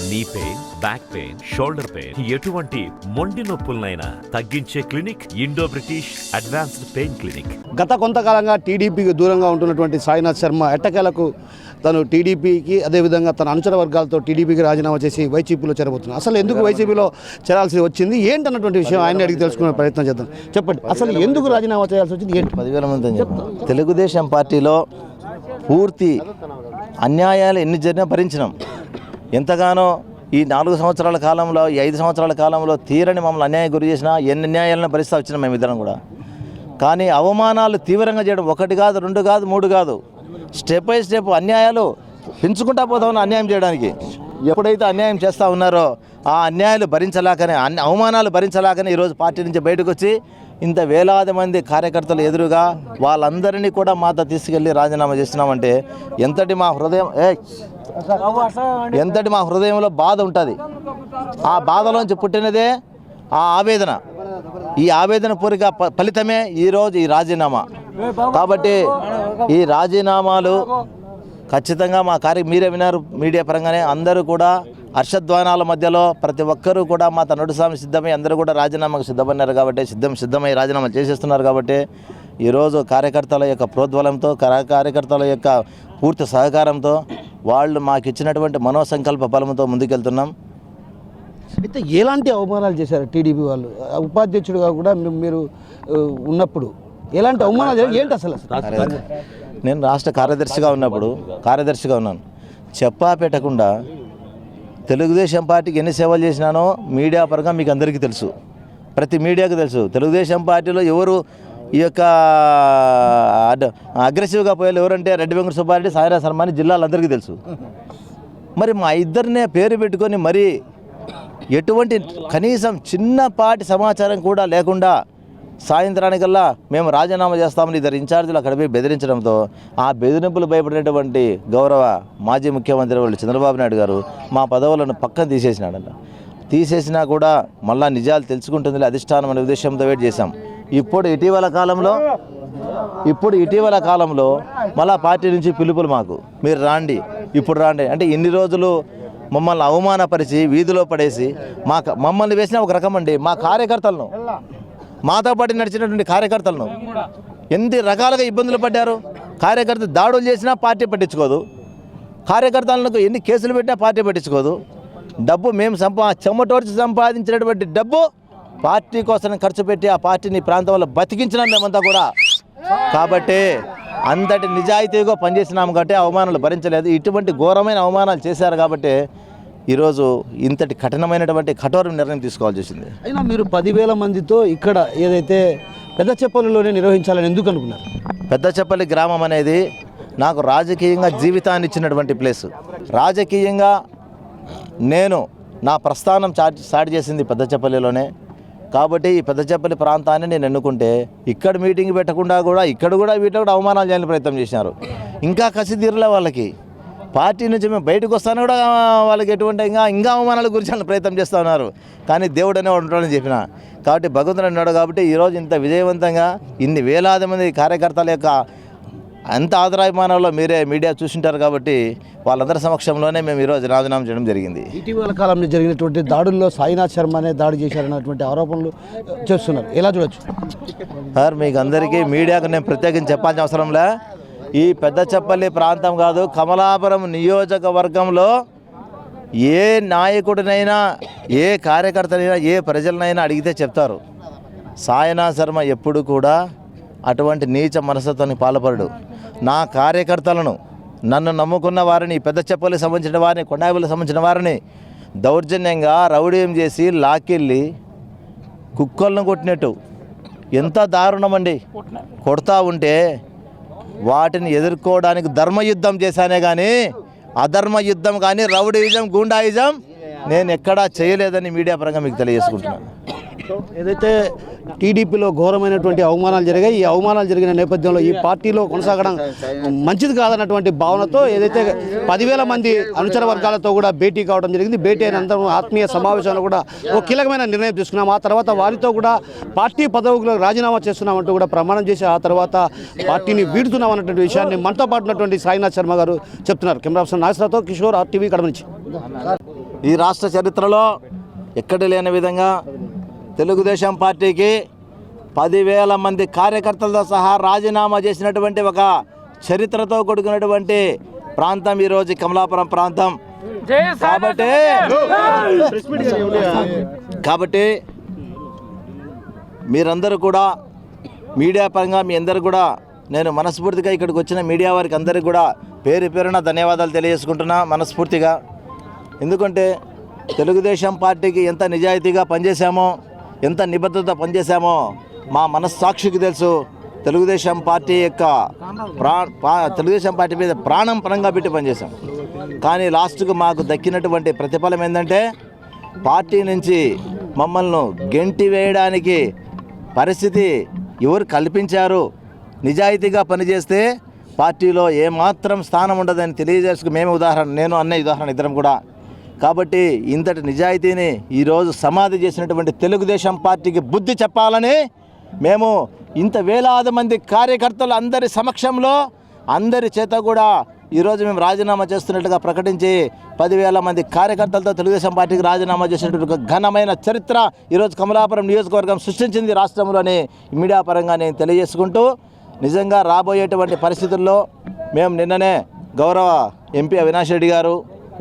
Knee pain, back pain, shoulder pain, ఎటువంటి మొండి నొప్పులనైనా తగ్గించే clinic Indo British advanced pain clinic. గత కొంతకాలంగా టీడీపీకి దూరంగా ఉంటున్నటువంటి సాయినాథ్ శర్మ ఎట్టకేలకు తను టీడీపీకి అదేవిధంగా తన అనుచర వర్గాలతో టీడీపీకి రాజీనామా చేసి వైసీపీలో చేరబోతున్నారు. అసలు ఎందుకు వైసీపీలో చేరాల్సి వచ్చింది ఏంటన్నటువంటి విషయం ఆయన అడిగి తెలుసుకునే ప్రయత్నం చేద్దాం. చెప్పండి, అసలు ఎందుకు రాజీనామా చేయాల్సి వచ్చింది ఏంటి? 10,000 మంది తెలుగుదేశం పార్టీలో పూర్తి అన్యాయాలు ఎన్ని జరిగినా భరించినాం. ఎంతగానో ఈ 4 సంవత్సరాల కాలంలో, ఈ 5 సంవత్సరాల కాలంలో తీరని మమ్మల్ని అన్యాయం గురి చేసినా ఎన్ని అన్యాయాలను భరిస్తూ వచ్చినాం మేమిద్దరం కూడా. కానీ అవమానాలు తీవ్రంగా చేయడం 1 కాదు, 2 కాదు, 3 కాదు, స్టెప్ బై స్టెప్ అన్యాయాలు పెంచుకుంటా పోతామని అన్యాయం చేయడానికి. ఎప్పుడైతే అన్యాయం చేస్తూ ఉన్నారో ఆ అన్యాయాలు భరించలేకనే, అవమానాలు భరించలేకనే ఈరోజు పార్టీ నుంచి బయటకు వచ్చి ఇంత వేలాది మంది కార్యకర్తలు ఎదురుగా వాళ్ళందరినీ కూడా మాతో తీసుకెళ్ళి రాజీనామా చేస్తున్నామంటే ఎంతటి మా హృదయంలో బాధ ఉంటుంది. ఆ బాధలోంచి పుట్టినదే ఆ ఆవేదన. ఈ ఆవేదన పూర్తిగా ఫలితమే ఈరోజు ఈ రాజీనామా. కాబట్టి ఈ రాజీనామాలు ఖచ్చితంగా మా మీరే విన్నారు మీడియా పరంగానే, అందరూ కూడా హర్షధ్వానాల మధ్యలో ప్రతి ఒక్కరూ కూడా మా తనుడుస్వామి సిద్ధమై అందరూ కూడా రాజీనామాకు సిద్ధమన్నారు. కాబట్టి సిద్ధమై రాజీనామా చేసేస్తున్నారు. కాబట్టి ఈరోజు కార్యకర్తల యొక్క ప్రోద్బలంతో, కార్యకర్తల యొక్క పూర్తి సహకారంతో, వాళ్ళు మాకు ఇచ్చినటువంటి మనోసంకల్ప బలంతో ముందుకెళ్తున్నాం. అయితే ఎలాంటి అవమానాలు చేశారు టీడీపీ వాళ్ళు? ఉపాధ్యక్షుడిగా కూడా మీరు ఉన్నప్పుడు ఎలాంటి అవమానాలు చేశారు ఏంటి అసలు? నేను రాష్ట్ర కార్యదర్శిగా ఉన్నాను. చెప్పా పెట్టకుండా తెలుగుదేశం పార్టీకి ఎన్ని సేవలు చేసినానో మీడియా పరంగా మీకు అందరికీ తెలుసు, ప్రతి మీడియాకు తెలుసు. తెలుగుదేశం పార్టీలో ఎవరు ఈ యొక్క అగ్రెసివ్గా పోయారు ఎవరంటే రెడ్డి వెంకట సుబ్బారెడ్డి, సాయినాథ్ శర్మ అని జిల్లాలందరికీ తెలుసు. మరి మా ఇద్దరినే పేరు పెట్టుకొని మరి ఎటువంటి కనీసం చిన్నపాటి సమాచారం కూడా లేకుండా సాయంత్రానికల్లా మేము రాజీనామా చేస్తామని ఇద్దరు ఇన్ఛార్జీలు అక్కడ పోయి బెదిరించడంతో ఆ బెదిరింపులు భయపడినటువంటి గౌరవ మాజీ ముఖ్యమంత్రి వాళ్ళు చంద్రబాబు నాయుడు గారు మా పదవులను పక్కన తీసేసినాడంట. తీసేసినా కూడా మళ్ళా నిజాలు తెలుసుకుంటుంది అధిష్టానం అనే ఉద్దేశంతో వెయిట్ చేశాం. ఇప్పుడు ఇటీవల కాలంలో మళ్ళా పార్టీ నుంచి పిలుపులు మాకు, మీరు రాండి, ఇప్పుడు రాండి అంటే ఇన్ని రోజులు మమ్మల్ని అవమానపరిచి వీధిలో పడేసి మమ్మల్ని వేసిన ఒక రకం అండి. మా కార్యకర్తలను, మాతో పాటు నడిచినటువంటి కార్యకర్తలను ఎన్ని రకాలుగా ఇబ్బందులు పడ్డారు. కార్యకర్త దాడులు చేసినా పార్టీ పట్టించుకోదు, కార్యకర్తలకు ఎన్ని కేసులు పెట్టినా పార్టీ పట్టించుకోదు. డబ్బు మేము చెమటోర్చి సంపాదించినటువంటి డబ్బు పార్టీ కోసం ఖర్చు పెట్టి ఆ పార్టీని ప్రాంతంలో బతికించినాం మేమంతా కూడా. కాబట్టి అంతటి నిజాయితీగా పనిచేసినాము కాబట్టి అవమానాలు భరించలేదు. ఇటువంటి ఘోరమైన అవమానాలు చేశారు కాబట్టి ఈరోజు ఇంతటి కఠినమైనటువంటి కఠోర నిర్ణయం తీసుకోవాల్సి వచ్చింది. అయినా మీరు 10,000 మందితో ఇక్కడ ఏదైతే పెద్దచెప్పల్లిలోనే నిర్వహించాలని ఎందుకు అనుకున్నారు? పెద్దచెప్పల్లి గ్రామం అనేది నాకు రాజకీయంగా జీవితాన్ని ఇచ్చినటువంటి ప్లేసు. రాజకీయంగా నేను నా ప్రస్థానం స్టార్ట్ చేసింది పెద్దచెప్పల్లిలోనే. కాబట్టి ఈ పెద్దచెప్పల్లి ప్రాంతాన్ని నేను ఎన్నుకుంటే ఇక్కడ మీటింగ్ పెట్టకుండా కూడా ఇక్కడ కూడా వీటిలో కూడా అవమానాలు చేయాలని ప్రయత్నం చేసినారు. ఇంకా కసి తీరలే వాళ్ళకి. పార్టీ నుంచి మేము బయటకు వస్తాను కూడా వాళ్ళకి ఎటువంటి ఇంకా అవమానాల గురించి ప్రయత్నం చేస్తూ ఉన్నారు. కానీ దేవుడు అనేవాడు ఉంటాడని చెప్పిన. కాబట్టి భగవంతుడు అన్నాడు. కాబట్టి ఈరోజు ఇంత విజయవంతంగా ఇన్ని వేలాది మంది కార్యకర్తల యొక్క అంత ఆదరాభిమానాల్లో మీరే మీడియా చూసింటారు. కాబట్టి వాళ్ళందరి సమక్షంలోనే మేము ఈరోజు రాజీనామా చేయడం జరిగింది. ఇటీవల కాలంలో జరిగినటువంటి దాడుల్లో సాయినాథ్ శర్మ అనే దాడి చేశారన్నటువంటి ఆరోపణలు చేస్తున్నారు, ఎలా చూడొచ్చు సార్? మీకు అందరికీ మీడియాకు నేను ప్రత్యేకించి చెప్పాల్సిన అవసరంలే. ఈ పెద్దచెప్పల్లి ప్రాంతం కాదు, కమలాపురం నియోజకవర్గంలో ఏ నాయకుడినైనా, ఏ కార్యకర్తనైనా, ఏ ప్రజలనైనా అడిగితే చెప్తారు. సాయినాథ్ శర్మ ఎప్పుడు కూడా అటువంటి నీచ మనస్తత్వానికి పాల్పడడు. నా కార్యకర్తలను, నన్ను నమ్ముకున్న వారిని, పెద్దచెప్పల్లికి సంబంధించిన వారిని, కొండాయిపల్లికి సంబంధించిన వారిని దౌర్జన్యంగా రౌడీయం చేసి లాక్కెళ్ళి కుక్కలను కొట్టినట్టు ఎంత దారుణమండి. కొడతా ఉంటే వాటిని ఎదుర్కోవడానికి ధర్మయుద్ధం చేశానే కానీ అధర్మ యుద్ధం కానీ రౌడీయిజం, గూండాయిజం నేను ఎక్కడా చేయలేదని మీడియా పరంగా మీకు తెలియజేసుకుంటున్నాను. ఏదైతే టీడీపీలో ఘోరమైనటువంటి అవమానాలు జరిగాయి, ఈ అవమానాలు జరిగిన నేపథ్యంలో ఈ పార్టీలో కొనసాగడం మంచిది కాదన్నటువంటి భావనతో ఏదైతే 10,000 మంది అనుచర వర్గాలతో కూడా భేటీ కావడం జరిగింది. భేటీ అయినంతరం ఆత్మీయ సమావేశంలో కూడా ఒక కీలకమైన నిర్ణయం తీసుకున్నాం. ఆ తర్వాత వారితో కూడా పార్టీ పదవులకు రాజీనామా చేస్తున్నామంటూ కూడా ప్రమాణం చేసి ఆ తర్వాత పార్టీని వీడుతున్నాం అన్నటువంటి విషయాన్ని మనతో పాటు ఉన్నటువంటి సాయినాథ్ శర్మ గారు చెప్తున్నారు. కెమెరా పర్సన్ నాగేశ్వరరావుతో కిషోర్, RTV కడప నుంచి. ఈ రాష్ట్ర చరిత్రలో ఎక్కడ లేని విధంగా తెలుగుదేశం పార్టీకి 10,000 మంది కార్యకర్తలతో సహా రాజీనామా చేసినటువంటి ఒక చరిత్రతో కూడుకున్నటువంటి ప్రాంతం ఈరోజు కమలాపురం ప్రాంతం. కాబట్టి మీరందరూ కూడా మీడియా పరంగా మీ అందరూ కూడా నేను మనస్ఫూర్తిగా ఇక్కడికి వచ్చిన మీడియా వారికి అందరికీ కూడా పేరు పేరున ధన్యవాదాలు తెలియజేసుకుంటున్నా మనస్ఫూర్తిగా. ఎందుకంటే తెలుగుదేశం పార్టీకి ఎంత నిజాయితీగా పనిచేశామో, ఎంత నిబద్ధత పనిచేశామో మా మనస్సాక్షికి తెలుసు. తెలుగుదేశం పార్టీ యొక్క తెలుగుదేశం పార్టీ మీద ప్రాణం పరంగా పెట్టి పనిచేశాం. కానీ లాస్ట్కు మాకు దక్కినటువంటి ప్రతిఫలం ఏంటంటే పార్టీ నుంచి మమ్మల్ని గెంటి వేయడానికి పరిస్థితి ఎవరు కల్పించారు. నిజాయితీగా పనిచేస్తే పార్టీలో ఏమాత్రం స్థానం ఉండదని తెలియజేసుకు మేము ఉదాహరణ, నేను అన్న ఉదాహరణ ఇద్దరం కూడా. కాబట్టి ఇంతటి నిజాయితీని ఈరోజు సమాధి చేసినటువంటి తెలుగుదేశం పార్టీకి బుద్ధి చెప్పాలని మేము ఇంత వేలాది మంది కార్యకర్తలు అందరి సమక్షంలో అందరి చేత కూడా ఈరోజు మేము రాజీనామా చేస్తున్నట్టుగా ప్రకటించి 10,000 మంది కార్యకర్తలతో తెలుగుదేశం పార్టీకి రాజీనామా చేసినటువంటి ఘనమైన చరిత్ర ఈరోజు కమలాపురం నియోజకవర్గం సృష్టించింది రాష్ట్రంలోని మీడియా పరంగా నేను తెలియజేసుకుంటూ, నిజంగా రాబోయేటువంటి పరిస్థితుల్లో మేము నిన్ననే గౌరవ ఎంపీ అవినాష్ రెడ్డి గారు,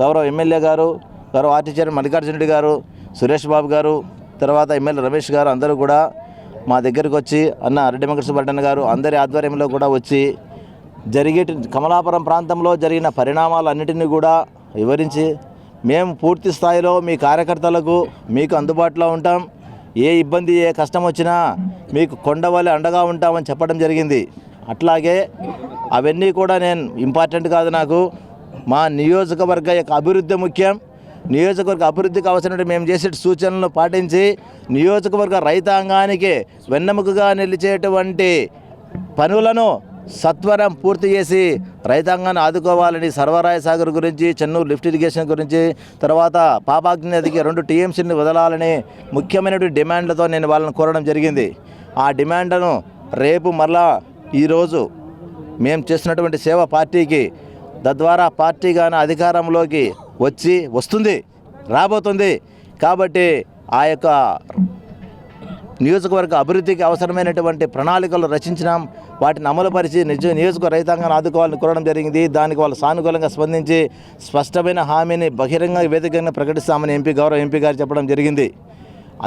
గౌరవ ఎమ్మెల్యే గారు, గౌరవ ఆర్టీ చైర్మన్ మల్లికార్జున రెడ్డి గారు, సురేష్ బాబు గారు, తర్వాత ఎమ్మెల్యే రమేష్ గారు అందరూ కూడా మా దగ్గరికి వచ్చి అన్న రెడ్డి వెంకట సుబ్బయ్య గారు అందరి ఆధ్వర్యంలో కూడా వచ్చి కమలాపురం ప్రాంతంలో జరిగిన పరిణామాలన్నిటినీ కూడా వివరించి మేము పూర్తి స్థాయిలో మీ కార్యకర్తలకు మీకు అందుబాటులో ఉంటాం, ఏ ఇబ్బంది ఏ కష్టం వచ్చినా మీకు కొండవలె అండగా ఉంటామని చెప్పడం జరిగింది. అట్లాగే అవన్నీ కూడా నేను ఇంపార్టెంట్ కాదు, నాకు మా నియోజకవర్గ యొక్క అభివృద్ధి ముఖ్యం. నియోజకవర్గ అభివృద్ధికి అవసరమైన మేము చేసే సూచనలను పాటించి నియోజకవర్గ రైతాంగానికి వెన్నెముకగా నిలిచేటువంటి పనులను సత్వరం పూర్తి చేసి రైతాంగాన్ని ఆదుకోవాలని సర్వరాయ సాగర్ గురించి, చెన్నూరు లిఫ్ట్ ఇరిగేషన్ గురించి, తర్వాత పాపాగ్ని నదికి 2 టీఎంసీని వదలాలని ముఖ్యమైనటువంటి డిమాండ్లతో నేను వాళ్ళని కోరడం జరిగింది. ఆ డిమాండ్లను రేపు మరలా ఈరోజు మేము చేస్తున్నటువంటి సేవ పార్టీకి తద్వారా పార్టీ కానీ అధికారంలోకి వస్తుంది రాబోతుంది. కాబట్టి ఆ యొక్క నియోజకవర్గ అభివృద్ధికి అవసరమైనటువంటి ప్రణాళికలు రచించినాం, వాటిని అమలుపరిచి నియోజకవర్గ రైతాంగాన్ని ఆదుకోవాలని కోరడం జరిగింది. దానికి వాళ్ళు సానుకూలంగా స్పందించి స్పష్టమైన హామీని బహిరంగ వేదికగా ప్రకటిస్తామని గౌరవ ఎంపీ గారు చెప్పడం జరిగింది.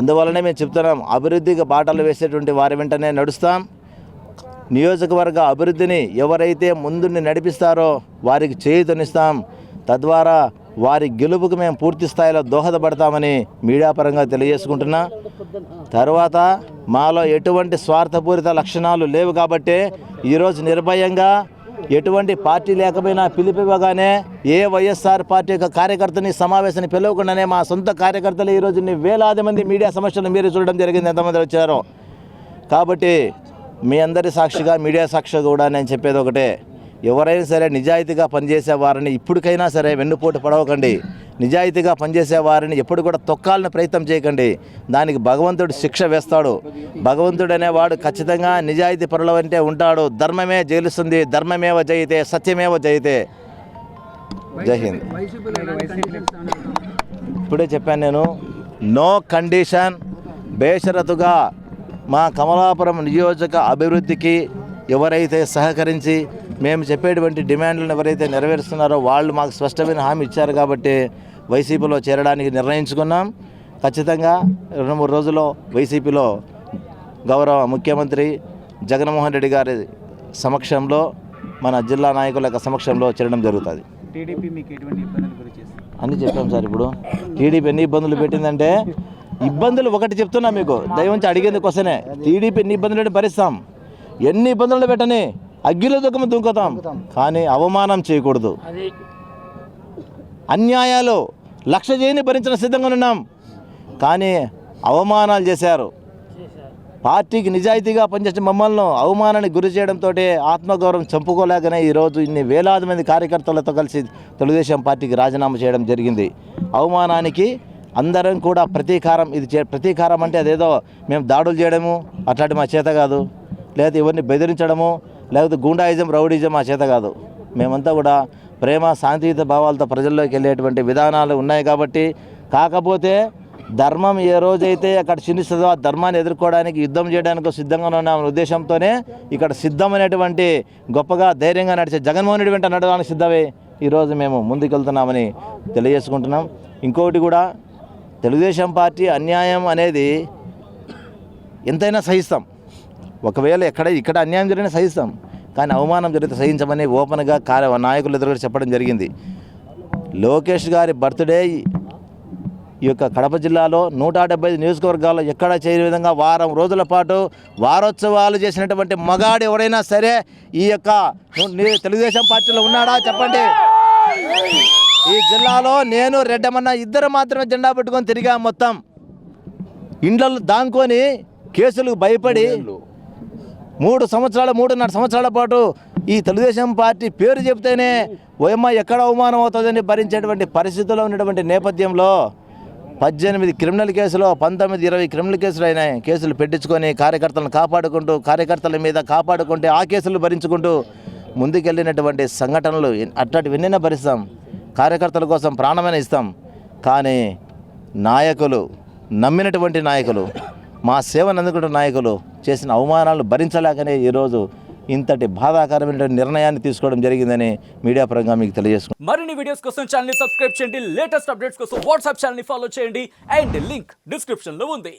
అందువల్లనే మేము చెప్తున్నాం, అభివృద్ధికి బాటలు వేసేటువంటి వారి వెంటనే నడుస్తాం. నియోజకవర్గ అభివృద్ధిని ఎవరైతే ముందుని నడిపిస్తారో వారికి చేయూతనిస్తాం. తద్వారా వారి గెలుపుకు మేము పూర్తి స్థాయిలో దోహదపడతామని మీడియా పరంగా తెలియజేసుకుంటున్నా. తర్వాత మాలో ఎటువంటి స్వార్థపూరిత లక్షణాలు లేవు కాబట్టి ఈరోజు నిర్భయంగా ఎటువంటి పార్టీ లేకపోయినా పిలిపివ్వగానే ఏ వైఎస్ఆర్ పార్టీ యొక్క కార్యకర్తని సమావేశాన్ని పిలవకుండానే మా సొంత కార్యకర్తలు ఈరోజు వేలాది మంది మీడియా సమస్యలను మీరు చూడడం జరిగింది, ఎంతమంది వచ్చారో. కాబట్టి మీ అందరి సాక్షిగా మీడియా సాక్షిగా కూడా నేను చెప్పేది ఒకటే, ఎవరైనా సరే నిజాయితీగా పనిచేసే వారిని ఇప్పటికైనా సరే వెన్నుపోటు పడవకండి. నిజాయితీగా పనిచేసే వారిని ఎప్పుడు కూడా తొక్కాలని ప్రయత్నం చేయకండి. దానికి భగవంతుడు శిక్ష వేస్తాడు. భగవంతుడు అనేవాడు ఖచ్చితంగా నిజాయితీ పరుల అంటే ఉంటాడు. ధర్మమే జయిస్తుంది, ధర్మమేవ జయితే, సత్యమేవ జయితే. జై హింద్. ఇప్పుడే చెప్పాను నేను, నో కండిషన్, బేషరతుగా మా కమలాపురం నియోజక అభివృద్ధికి ఎవరైతే సహకరించి మేము చెప్పేటువంటి డిమాండ్లను ఎవరైతే నెరవేరుస్తున్నారో వాళ్ళు మాకు స్పష్టమైన హామీ ఇచ్చారు కాబట్టి వైసీపీలో చేరడానికి నిర్ణయించుకున్నాం. ఖచ్చితంగా 2-3 రోజుల్లో వైసీపీలో గౌరవ ముఖ్యమంత్రి జగన్మోహన్ రెడ్డి గారి సమక్షంలో మన జిల్లా నాయకుల యొక్క సమక్షంలో చేరడం జరుగుతుంది. టీడీపీ మీకు ఎటువంటి ఇబ్బందులు గురి చేస్తుంది అన్నీ చెప్పాం సార్. ఇప్పుడు టీడీపీ ఎన్ని ఇబ్బందులు పెట్టిందంటే, ఇబ్బందులు ఒకటి చెప్తున్నా మీకు, దయవంచి అడిగేందుకు వస్తేనే టీడీపీ ఎన్ని ఇబ్బందులు భరిస్తాం, ఎన్ని ఇబ్బందులు పెట్టని అగ్గిలో దుంకుతాం, కానీ అవమానం చేయకూడదు. అన్యాయాలు 1,00,000 చేయని భరించిన సిద్ధంగా ఉన్నాం, కానీ అవమానాలు చేశారు. పార్టీకి నిజాయితీగా పనిచేసిన మమ్మల్ని అవమానానికి గురి చేయడంతో ఆత్మగౌరవం చంపుకోలేకనే ఈరోజు ఇన్ని వేలాది మంది కార్యకర్తలతో కలిసి తెలుగుదేశం పార్టీకి రాజీనామా చేయడం జరిగింది. అవమానానికి అందరం కూడా ప్రతీకారం, ప్రతీకారం అంటే అదేదో మేము దాడులు చేయడము అట్లాంటి మా చేత కాదు, లేకపోతే ఎవరిని బెదిరించడము, లేకపోతే గూండాయిజం రౌడీజం మా చేత కాదు. మేమంతా కూడా ప్రేమ శాంతియుత భావాలతో ప్రజల్లోకి వెళ్ళేటువంటి విధానాలు ఉన్నాయి కాబట్టి. కాకపోతే ధర్మం ఏ రోజైతే అక్కడ క్షీణిస్తుందో ఆ ధర్మాన్ని ఎదుర్కోవడానికి యుద్ధం చేయడానికి సిద్ధంగా ఉన్న ఉద్దేశంతోనే ఇక్కడ సిద్ధమైనటువంటి గొప్పగా ధైర్యంగా నడిచే జగన్మోహన్ రెడ్డి వెంట నడవడానికి సిద్ధమే ఈరోజు మేము ముందుకెళ్తున్నామని తెలియజేసుకుంటున్నాం. ఇంకొకటి కూడా, తెలుగుదేశం పార్టీ అన్యాయం అనేది ఎంతైనా సహిస్తాం. ఒకవేళ ఇక్కడ అన్యాయం జరిగినా సహిస్తాం, కానీ అవమానం జరిగితే సహించమని ఓపెన్గా నాయకులు ఎదురుగా చెప్పడం జరిగింది. లోకేష్ గారి బర్త్డే ఈ యొక్క కడప జిల్లాలో 175 నియోజకవర్గాల్లో ఎక్కడ చేయని విధంగా వారం రోజుల పాటు వారోత్సవాలు చేసినటువంటి మగాడు ఎవరైనా సరే ఈ యొక్క తెలుగుదేశం పార్టీలో ఉన్నాడా చెప్పండి. ఈ జిల్లాలో నేను రెడ్డమన్న ఇద్దరు మాత్రమే జెండా పెట్టుకొని తిరిగా. మొత్తం ఇండ్లలో దాంకొని కేసులకు భయపడి 3.5 సంవత్సరాల పాటు ఈ తెలుగుదేశం పార్టీ పేరు చెప్తేనే ఓయమ్మ ఎక్కడ అవమానం అవుతుందని భరించేటువంటి పరిస్థితుల్లో ఉన్నటువంటి నేపథ్యంలో 18 క్రిమినల్ కేసులు, 19-20 క్రిమినల్ కేసులు అయినాయి. కేసులు పెట్టించుకొని కార్యకర్తలను కాపాడుకుంటూ, కార్యకర్తల మీద కాపాడుకుంటే ఆ కేసులు భరించుకుంటూ ముందుకెళ్ళినటువంటి సంఘటనలు అట్లాంటివన్నీ భరిస్తాం. కార్యకర్తల కోసం ప్రాణమైన ఇస్తాం. కానీ నాయకులు, నమ్మినటువంటి నాయకులు, మా సేవను అందుకుంటున్న నాయకులు చేసిన అవమానాలు భరించలేకనే ఈరోజు ఇంతటి బాధాకరమైన నిర్ణయాన్ని తీసుకోవడం జరిగిందని మీడియా పరంగా మీకు తెలియజేసుకుంటాం. మరిన్ని వీడియోస్ కోసం ఛానల్ ని సబ్స్క్రైబ్ చేయండి. లేటెస్ట్ అప్డేట్స్ కోసం వాట్సాప్ ఛానల్ ని ఫాలో చేయండి. అండ్ లింక్ డిస్క్రిప్షన్ లో ఉంది.